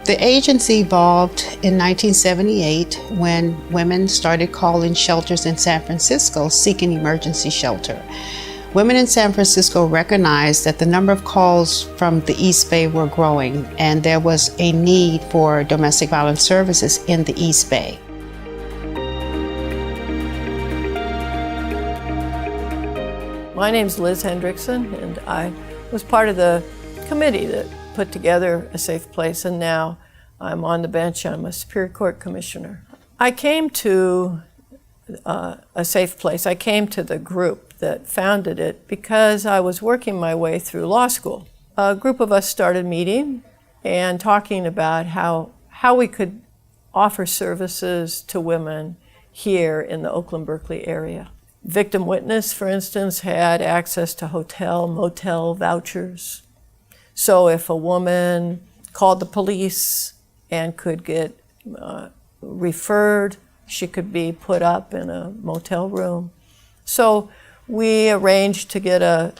The agency evolved in 1978 when women started calling shelters in San Francisco seeking emergency shelter. Women in San Francisco recognized that the number of calls from the East Bay were growing, and there was a need for domestic violence services in the East Bay. My name's Liz Hendrickson, and I was part of the committee that put together A Safe Place, and now I'm on the bench. I'm a Superior Court Commissioner. I came to A Safe Place. I came to the group that founded it because I was working my way through law school. A group of us started meeting and talking about how we could offer services to women here in the Oakland-Berkeley area. Victim witness, for instance, had access to hotel, motel vouchers. So if a woman called the police and could get referred, she could be put up in a motel room. So we arranged to get a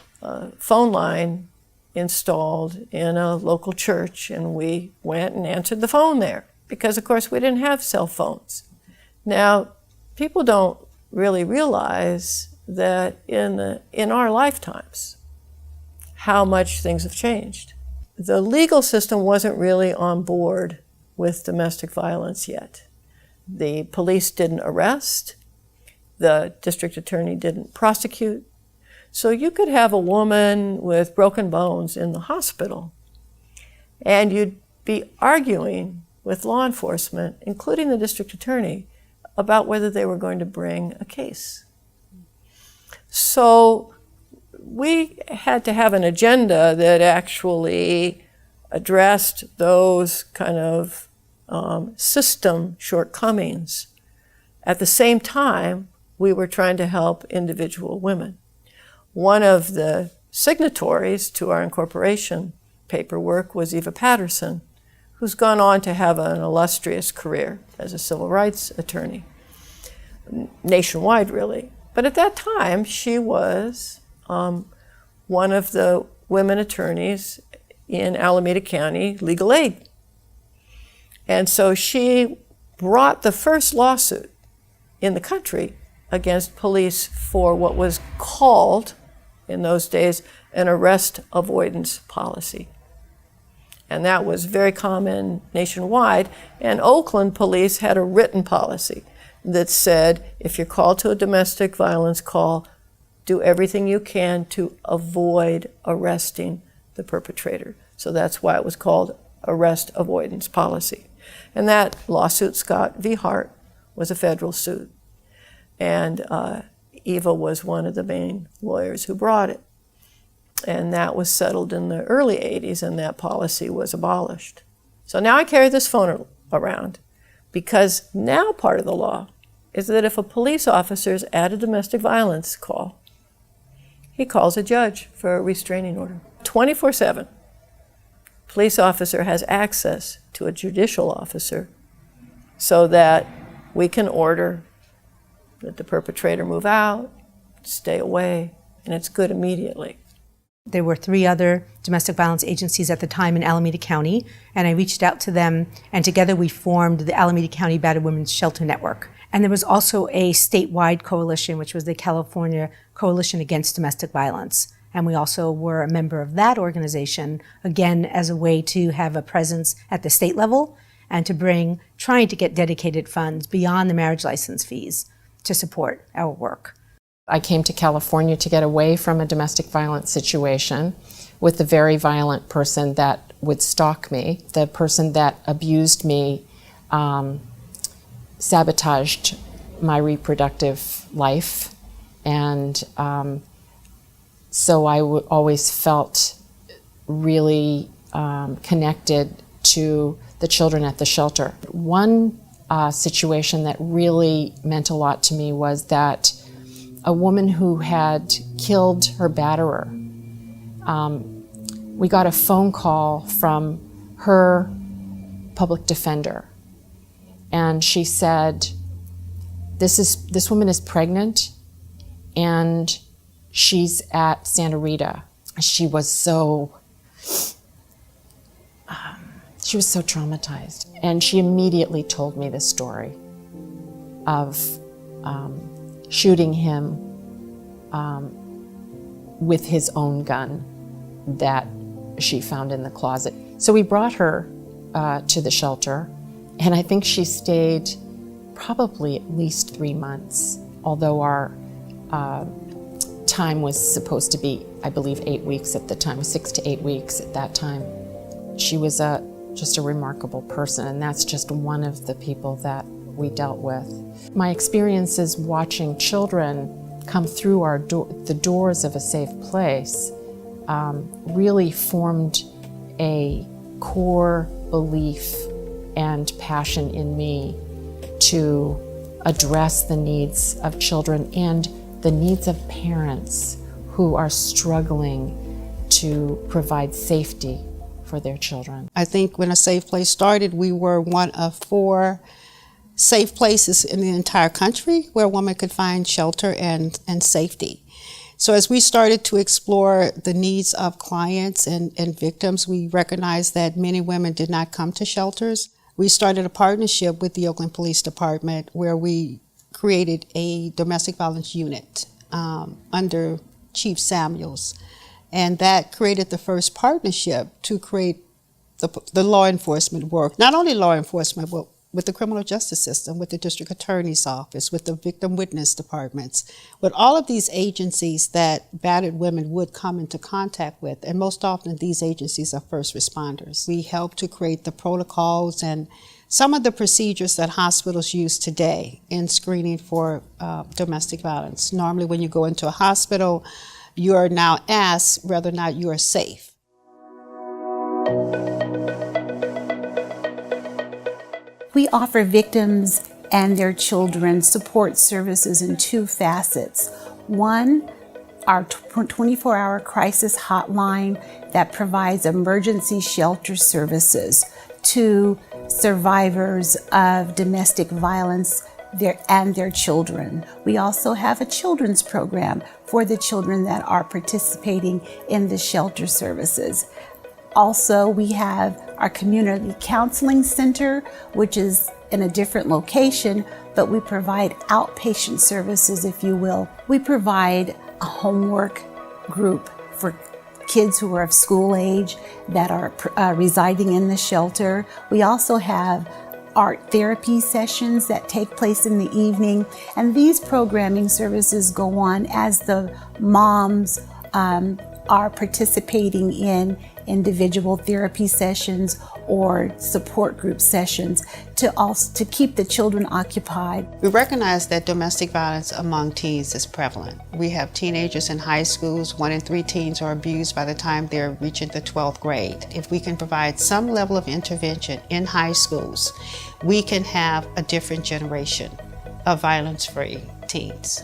phone line installed in a local church, and we went and answered the phone there because, of course, we didn't have cell phones. Now, people don't really realize that in our lifetimes, how much things have changed. The legal system wasn't really on board with domestic violence yet. The police didn't arrest. The district attorney didn't prosecute. So you could have a woman with broken bones in the hospital, and you'd be arguing with law enforcement, including the district attorney, about whether they were going to bring a case. So we had to have an agenda that actually addressed those kind of system shortcomings. At the same time, we were trying to help individual women. One of the signatories to our incorporation paperwork was Eva Patterson, who's gone on to have an illustrious career as a civil rights attorney, nationwide really. But at that time, she was one of the women attorneys in Alameda County Legal Aid. And so she brought the first lawsuit in the country against police for what was called, in those days, an arrest avoidance policy. And that was very common nationwide. And Oakland police had a written policy that said, if you're called to a domestic violence call, do everything you can to avoid arresting the perpetrator. So that's why it was called arrest avoidance policy. And that lawsuit, Scott v. Hart, was a federal suit. And Eva was one of the main lawyers who brought it. And that was settled in the early 80s, and that policy was abolished. So now I carry this phone around because now part of the law is that if a police officer is at a domestic violence call, he calls a judge for a restraining order. 24/7, police officer has access to a judicial officer so that we can order that the perpetrator move out, stay away, and it's good immediately. There were 3 other domestic violence agencies at the time in Alameda County, and I reached out to them, and together we formed the Alameda County Battered Women's Shelter Network. And there was also a statewide coalition, which was the California Coalition Against Domestic Violence. And we also were a member of that organization, again, as a way to have a presence at the state level and to trying to get dedicated funds beyond the marriage license fees to support our work. I came to California to get away from a domestic violence situation with the very violent person that would stalk me. The person that abused me sabotaged my reproductive life, and so I always felt really connected to the children at the shelter. One situation that really meant a lot to me was that a woman who had killed her batterer, we got a phone call from her public defender, and she said, this woman is pregnant and she's at Santa Rita. She was so She was so traumatized. And she immediately told me the story of shooting him with his own gun that she found in the closet. So we brought her to the shelter, and I think she stayed probably at least 3 months, although our time was supposed to be, I believe, 8 weeks at the time, 6 to 8 weeks at that time. She was just a remarkable person, and that's just one of the people that we dealt with. My experiences watching children come through the doors of a safe place really formed a core belief and passion in me to address the needs of children and the needs of parents who are struggling to provide safety for their children. I think when A Safe Place started, we were one of 4 safe places in the entire country where a woman could find shelter and safety. So as we started to explore the needs of clients and victims, we recognized that many women did not come to shelters. We started a partnership with the Oakland Police Department where we created a domestic violence unit under Chief Samuels. And that created the first partnership to create the law enforcement work, not only law enforcement, but with the criminal justice system, with the district attorney's office, with the victim witness departments, with all of these agencies that battered women would come into contact with. And most often these agencies are first responders. We help to create the protocols and some of the procedures that hospitals use today in screening for domestic violence. Normally when you go into a hospital, you are now asked whether or not you are safe. We offer victims and their children support services in 2 facets. One, our 24-hour crisis hotline that provides emergency shelter services to survivors of domestic violence and their children. We also have a children's program for the children that are participating in the shelter services. Also, we have our community counseling center, which is in a different location, but we provide outpatient services, if you will. We provide a homework group for kids who are of school age that are residing in the shelter. We also have art therapy sessions that take place in the evening, and these programming services go on as the moms are participating in individual therapy sessions or support group sessions to keep the children occupied. We recognize that domestic violence among teens is prevalent. We have teenagers in high schools. 1 in 3 teens are abused by the time they're reaching the 12th grade. If we can provide some level of intervention in high schools, we can have a different generation of violence-free teens.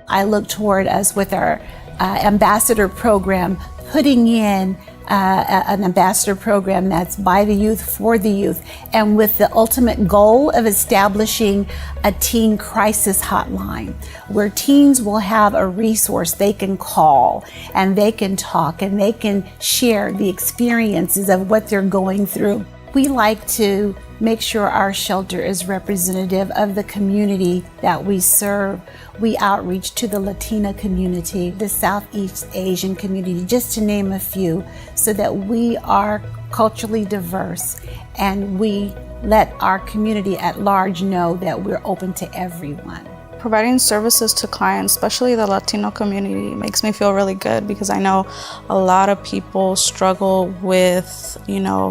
I look toward us with our ambassador program, putting in an ambassador program that's by the youth, for the youth, and with the ultimate goal of establishing a teen crisis hotline where teens will have a resource they can call and they can talk and they can share the experiences of what they're going through. We like to make sure our shelter is representative of the community that we serve. We outreach to the Latina community, the Southeast Asian community, just to name a few, so that we are culturally diverse and we let our community at large know that we're open to everyone. Providing services to clients, especially the Latino community, makes me feel really good because I know a lot of people struggle with,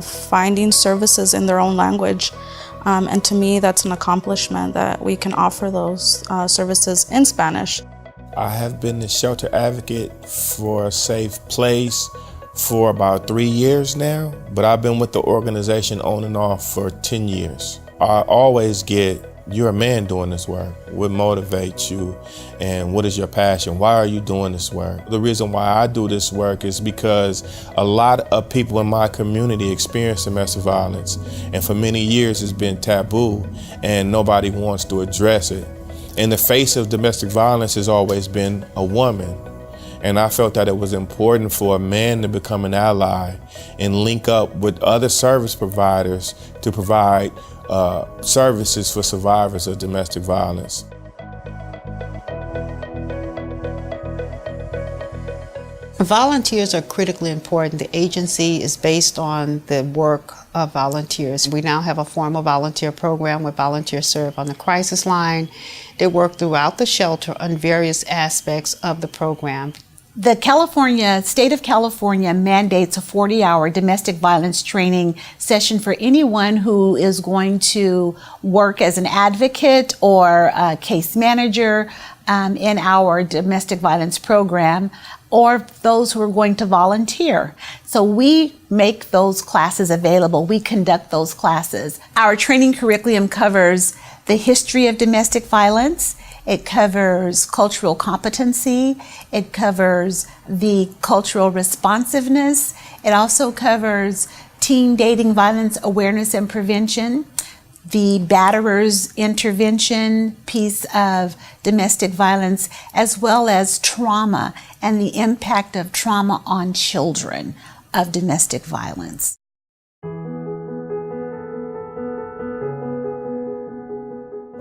finding services in their own language. And to me, that's an accomplishment that we can offer those services in Spanish. I have been the shelter advocate for A Safe Place for about 3 years now, but I've been with the organization on and off for 10 years. I always get, you're a man doing this work. What motivates you and what is your passion? Why are you doing this work? The reason why I do this work is because a lot of people in my community experience domestic violence, and for many years it's been taboo and nobody wants to address it. In the face of domestic violence has always been a woman. And I felt that it was important for a man to become an ally and link up with other service providers to provide services for survivors of domestic violence. Volunteers are critically important. The agency is based on the work of volunteers. We now have a formal volunteer program where volunteers serve on the crisis line. They work throughout the shelter on various aspects of the program. The state of California mandates a 40-hour domestic violence training session for anyone who is going to work as an advocate or a case manager in our domestic violence program, or those who are going to volunteer. So we make those classes available. We conduct those classes. Our training curriculum covers the history of domestic violence. It covers cultural competency. It covers the cultural responsiveness. It also covers teen dating violence awareness and prevention, the batterer's intervention piece of domestic violence, as well as trauma and the impact of trauma on children of domestic violence.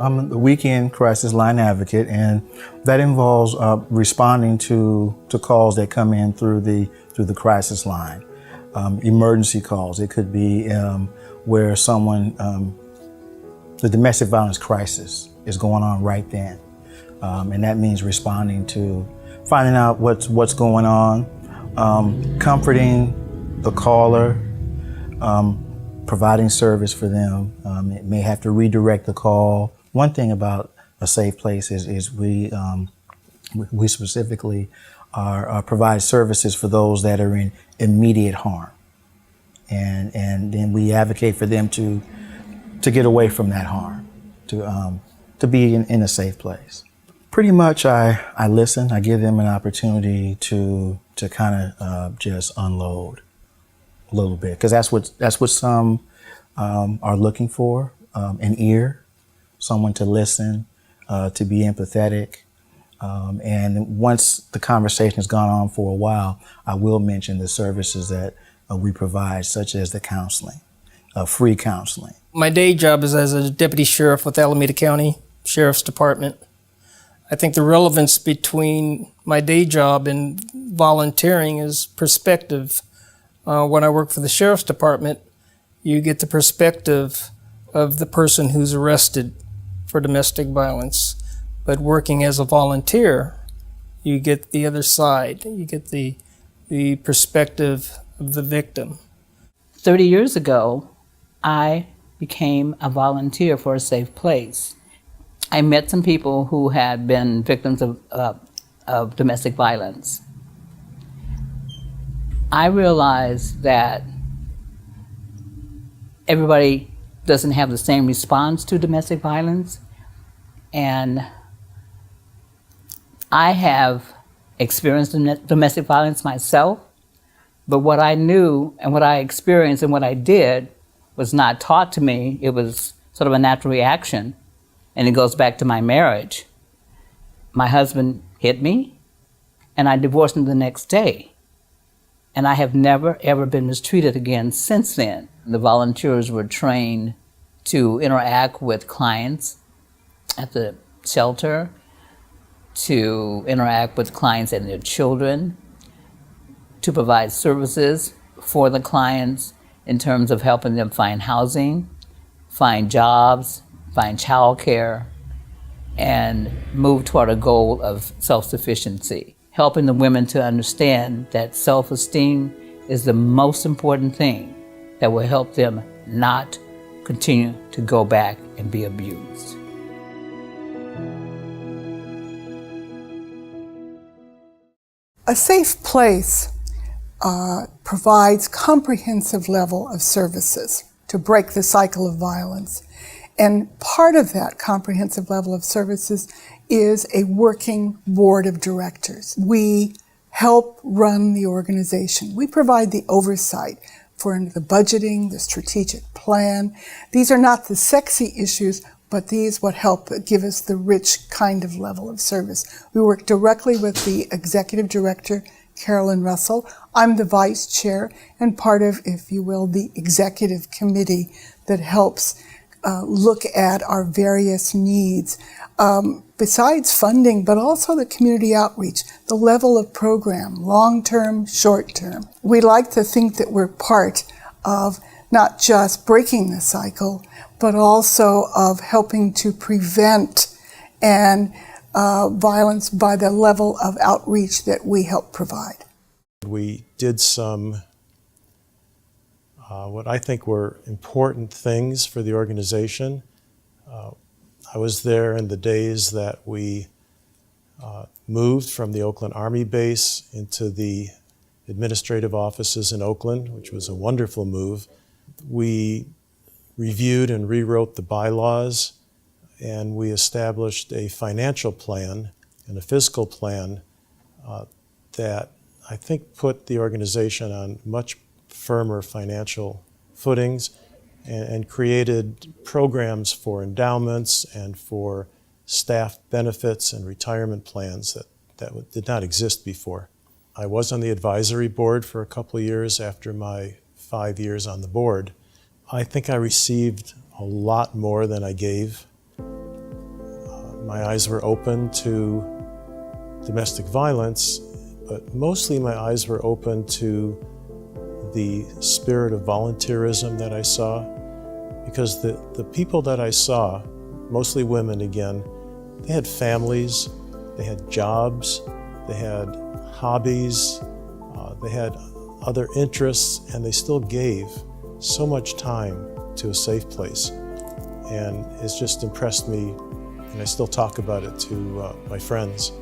I'm the weekend crisis line advocate, and that involves responding to calls that come in through the crisis line, emergency calls. It could be where someone, the domestic violence crisis is going on right then, and that means responding to finding out what's going on, comforting the caller, providing service for them. It may have to redirect the call. One thing about a safe place is we specifically provide services for those that are in immediate harm, and then we advocate for them to get away from that harm, to be in a safe place. Pretty much, I listen. I give them an opportunity to kind of just unload a little bit, because that's what some are looking for, an ear. Someone to listen, to be empathetic. And once the conversation has gone on for a while, I will mention the services that we provide, such as the counseling, free counseling. My day job is as a deputy sheriff with Alameda County Sheriff's Department. I think the relevance between my day job and volunteering is perspective. When I work for the Sheriff's Department, you get the perspective of the person who's arrested for domestic violence. But working as a volunteer, you get the other side. You get the perspective of the victim. 30 years ago, I became a volunteer for a safe place. I met some people who had been victims of domestic violence. I realized that everybody doesn't have the same response to domestic violence. And I have experienced domestic violence myself, but what I knew and what I experienced and what I did was not taught to me. It was sort of a natural reaction, and it goes back to my marriage. My husband hit me, and I divorced him the next day. And I have never, ever been mistreated again since then. The volunteers were trained to interact with clients at the shelter, to interact with clients and their children, to provide services for the clients in terms of helping them find housing, find jobs, find childcare, and move toward a goal of self-sufficiency. Helping the women to understand that self-esteem is the most important thing that will help them not continue to go back and be abused. A safe place provides comprehensive level of services to break the cycle of violence. And part of that comprehensive level of services is a working board of directors. We help run the organization. We provide the oversight for the budgeting, the strategic plan. These are not the sexy issues, but these would help give us the rich kind of level of service. We work directly with the executive director, CAROLYN Russell. I'm the vice chair and part of, if you will, the executive committee that helps look at our various needs. Besides funding, but also the community outreach, the level of program, long-term, short-term. We like to think that we're part of not just breaking the cycle, but also of helping to prevent and violence by the level of outreach that we help provide. We did some what I think were important things for the organization. I was there in the days that we moved from the Oakland Army base into the administrative offices in Oakland, which was a wonderful move. We reviewed and rewrote the bylaws, and we established a financial plan and a fiscal plan that I think put the organization on much firmer financial footings and created programs for endowments and for staff benefits and retirement plans that did not exist before. I was on the advisory board for a couple of years after my 5 years on the board. I think I received a lot more than I gave. My eyes were open to domestic violence, but mostly my eyes were open to the spirit of volunteerism that I saw, because the people that I saw, mostly women again, they had families, they had jobs, they had hobbies, they had other interests, and they still gave so much time to a safe place. And it's just impressed me, and I still talk about it to my friends.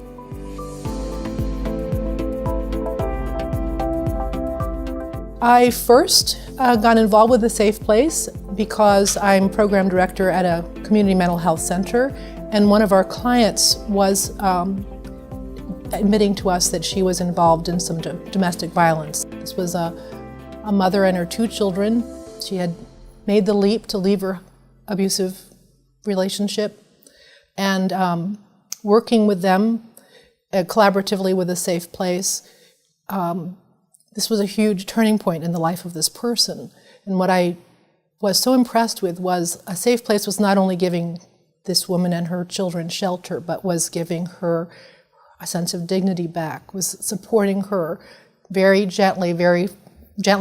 I first got involved with the Safe Place because I'm program director at a community mental health center, and one of our clients was admitting to us that she was involved in some domestic violence. This was a mother and her 2 children. She had made the leap to leave her abusive relationship, and working with them collaboratively with a Safe Place, this was a huge turning point in the life of this person. And what I was so impressed with was a Safe Place was not only giving this woman and her children shelter, but was giving her a sense of dignity back, was supporting her very gently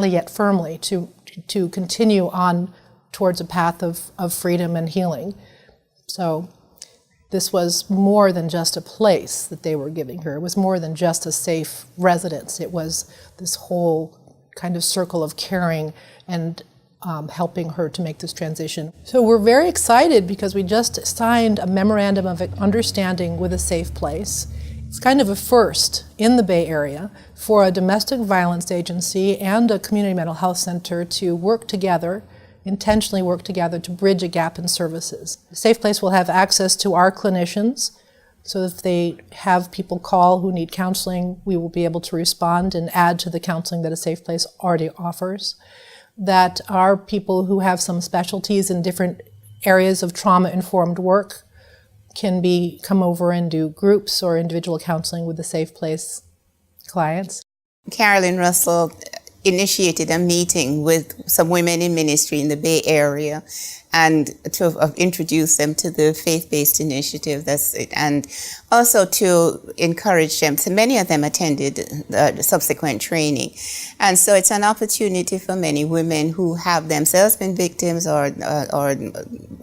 yet firmly to continue on towards a path of freedom and healing. So this was more than just a place that they were giving her. It was more than just a safe residence. It was this whole kind of circle of caring and helping her to make this transition. So we're very excited because we just signed a memorandum of understanding with a Safe Place. It's kind of a first in the Bay Area for a domestic violence agency and a community mental health center to work together, intentionally work together to bridge a gap in services. Safe Place will have access to our clinicians, so if they have people call who need counseling, we will be able to respond and add to the counseling that a Safe Place already offers. That our people who have some specialties in different areas of trauma-informed work can come over and do groups or individual counseling with the Safe Place clients. CAROLYN Russell initiated a meeting with some women in ministry in the Bay Area and to introduce them to the faith-based initiative, and also to encourage them. So many of them attended the subsequent training. And so it's an opportunity for many women who have themselves been victims or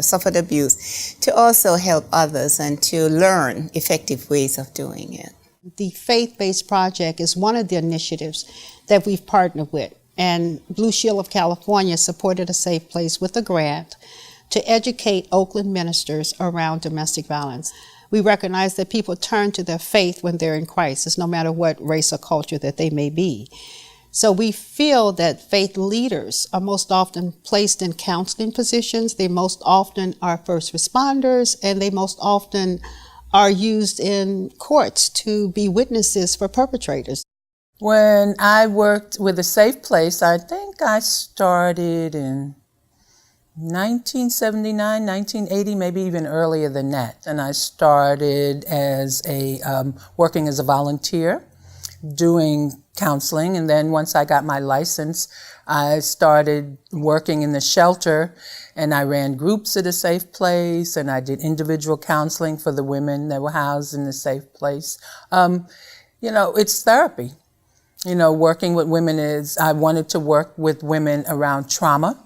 suffered abuse to also help others and to learn effective ways of doing it. The faith-based project is one of the initiatives that we've partnered with, and Blue Shield of California supported a Safe Place with a grant to educate Oakland ministers around domestic violence. We recognize that people turn to their faith when they're in crisis, no matter what race or culture that they may be. So we feel that faith leaders are most often placed in counseling positions. They most often are first responders, and they most often are used in courts to be witnesses for perpetrators. When I worked with a Safe Place, I think I started in 1979, 1980, maybe even earlier than that. And I started as working as a volunteer, doing counseling. And then once I got my license, I started working in the shelter, and I ran groups at a safe place, and I did individual counseling for the women that were housed in the safe place. It's therapy. Working with women I wanted to work with women around trauma.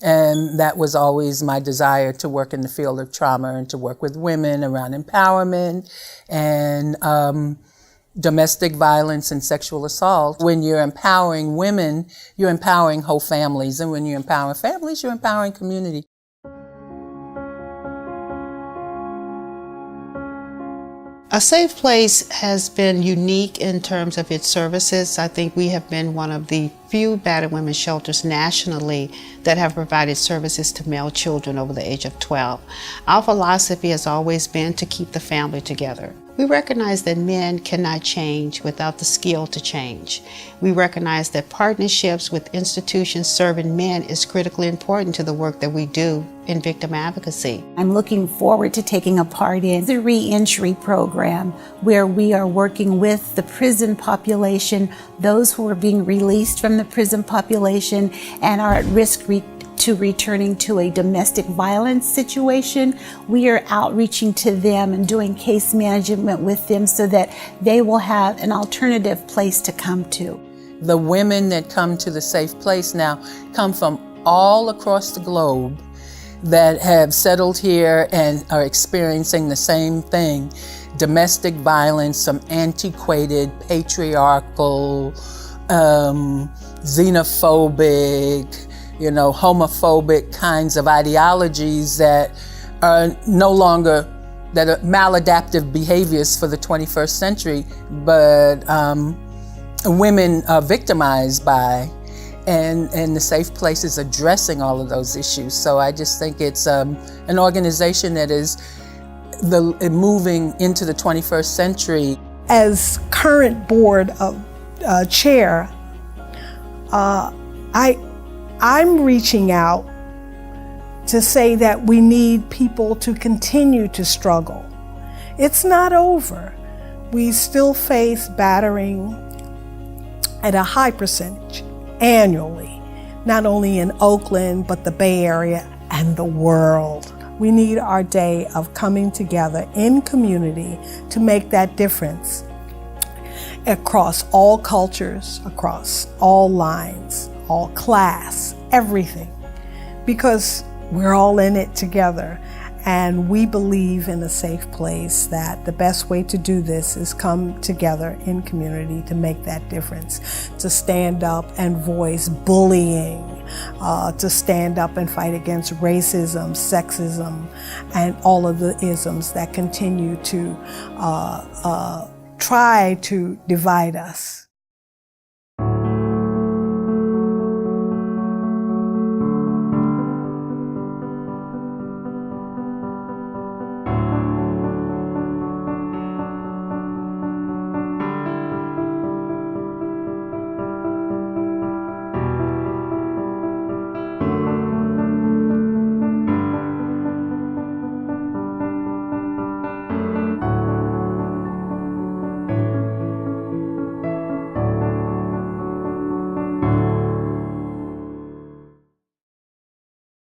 And that was always my desire, to work in the field of trauma and to work with women around empowerment and domestic violence and sexual assault. When you're empowering women, you're empowering whole families. And when you empower families, you're empowering community. A Safe Place has been unique in terms of its services. I think we have been one of the few battered women's shelters nationally that have provided services to male children over the age of 12. Our philosophy has always been to keep the family together. We recognize that men cannot change without the skill to change. We recognize that partnerships with institutions serving men is critically important to the work that we do in victim advocacy. I'm looking forward to taking a part in the re-entry program, where we are working with the prison population, those who are being released from the prison population and are at risk to returning to a domestic violence situation. We are outreaching to them and doing case management with them so that they will have an alternative place to come to. The women that come to the Safe Place now come from all across the globe that have settled here and are experiencing the same thing: domestic violence, some antiquated, patriarchal, xenophobic, homophobic kinds of ideologies that are no longer, that are maladaptive behaviors for the 21st century, but women are victimized by, and the Safe Place is addressing all of those issues. So I just think it's an organization that is moving into the 21st century. As current board chair, I'm reaching out to say that we need people to continue to struggle. It's not over. We still face battering at a high percentage annually, not only in Oakland, but the Bay Area and the world. We need our day of coming together in community to make that difference across all cultures, across all lines, all class, everything, because we're all in it together. And we believe in a safe place that the best way to do this is come together in community to make that difference, to stand up and voice bullying, to stand up and fight against racism, sexism, and all of the isms that continue to try to divide us.